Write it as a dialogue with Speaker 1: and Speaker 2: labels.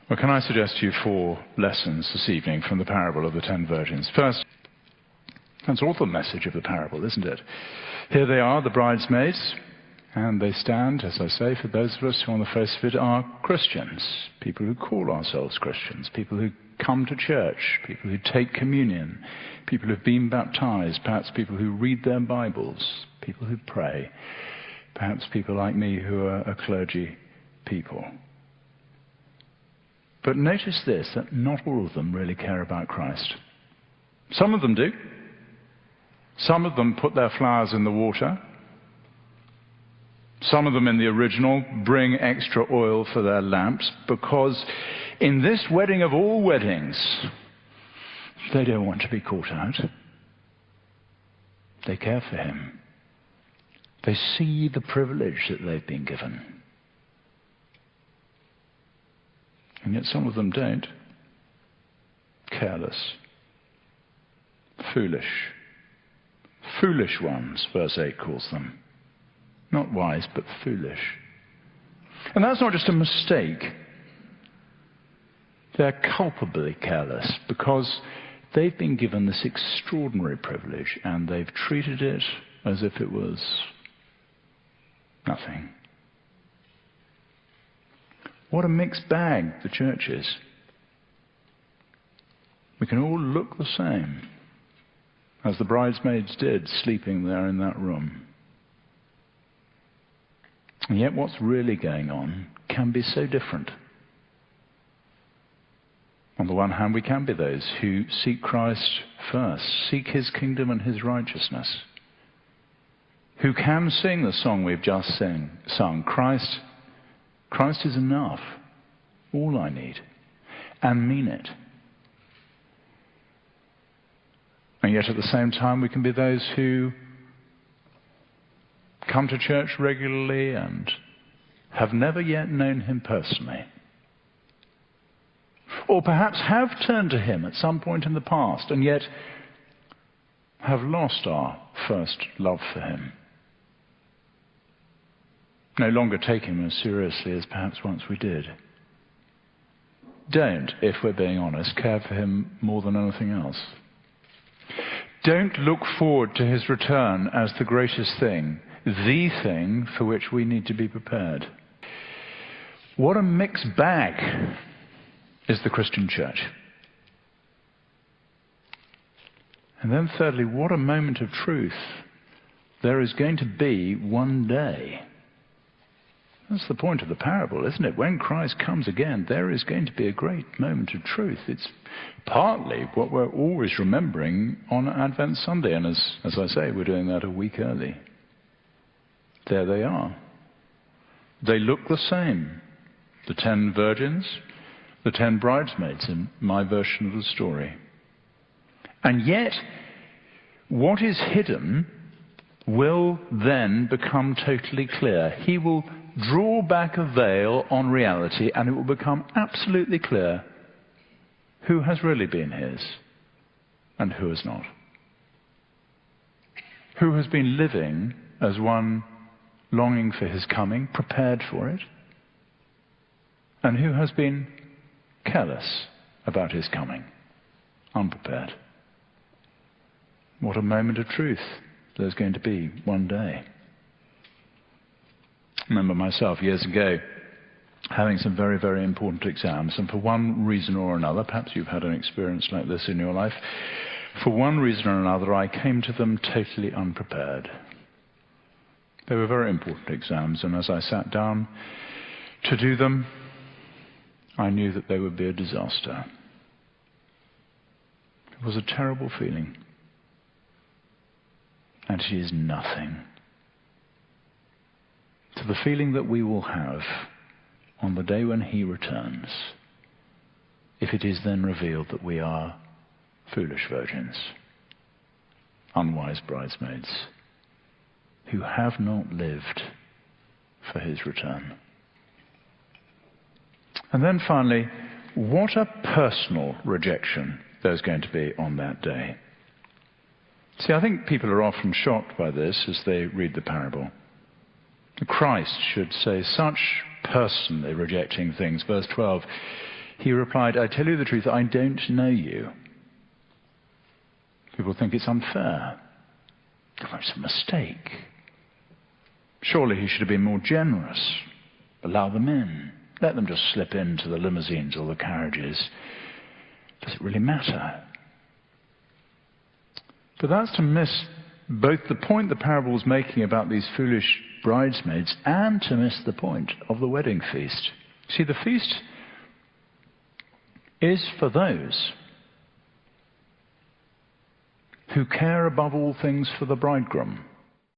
Speaker 1: Well, can I suggest to you 4 lessons this evening from the parable of the 10 virgins? First, that's all the message of the parable, isn't it? Here they are, the bridesmaids, and they stand, as I say, for those of us who on the face of it are Christians, people who call ourselves Christians, people who come to church, people who take communion, people who've been baptized, perhaps people who read their Bibles, people who pray, perhaps people like me who are a clergy people. But notice this, that not all of them really care about Christ. Some of them do. Some of them put their flowers in the water. Some of them in the original bring extra oil for their lamps, because in this wedding of all weddings, they don't want to be caught out. They care for him. They see the privilege that they've been given. And yet some of them don't. Careless. Foolish. Foolish ones, verse 8 calls them. Not wise, but foolish. And that's not just a mistake. They're culpably careless because they've been given this extraordinary privilege and they've treated it as if it was nothing. What a mixed bag the church is. We can all look the same as the bridesmaids did, sleeping there in that room. And yet what's really going on can be so different. On the one hand, we can be those who seek Christ first, seek his kingdom and his righteousness, who can sing the song we've just sung, Christ is enough, all I need, and mean it. And yet at the same time we can be those who come to church regularly and have never yet known him personally. Or perhaps have turned to him at some point in the past and yet have lost our first love for him. No longer take him as seriously as perhaps once we did. Don't, if we're being honest, care for him more than anything else. Don't look forward to his return as the greatest thing, the thing for which we need to be prepared. What a mixed bag is the Christian church. And then thirdly, what a moment of truth there is going to be one day. That's the point of the parable, isn't it? When Christ comes again, there is going to be a great moment of truth. It's partly what we're always remembering on Advent Sunday, and as I say, we're doing that a week early. There they are. They look the same. The 10 virgins, the 10 bridesmaids in my version of the story. And yet, what is hidden will then become totally clear. He will draw back a veil on reality and it will become absolutely clear who has really been his and who has not. Who has been living as one longing for his coming, prepared for it, and who has been careless about his coming, unprepared. What a moment of truth there's going to be one day. I remember myself years ago having some very, very important exams, and for one reason or another, perhaps you've had an experience like this in your life, for one reason or another I came to them totally unprepared. They were very important exams, and as I sat down to do them, I knew that they would be a disaster. It was a terrible feeling. And it is nothing to the feeling that we will have on the day when he returns, if it is then revealed that we are foolish virgins, unwise bridesmaids, who have not lived for his return. And then finally, what a personal rejection there's going to be on that day. See, I think people are often shocked by this as they read the parable. Christ should say such personally rejecting things. Verse 12, He replied, I tell you the truth, I don't know you. People think it's unfair. Oh, it's a mistake. Surely he should have been more generous. Allow them in. Let them just slip into the limousines or the carriages. Does it really matter? But that's to miss both the point the parable is making about these foolish bridesmaids and to miss the point of the wedding feast. See, the feast is for those who care above all things for the bridegroom.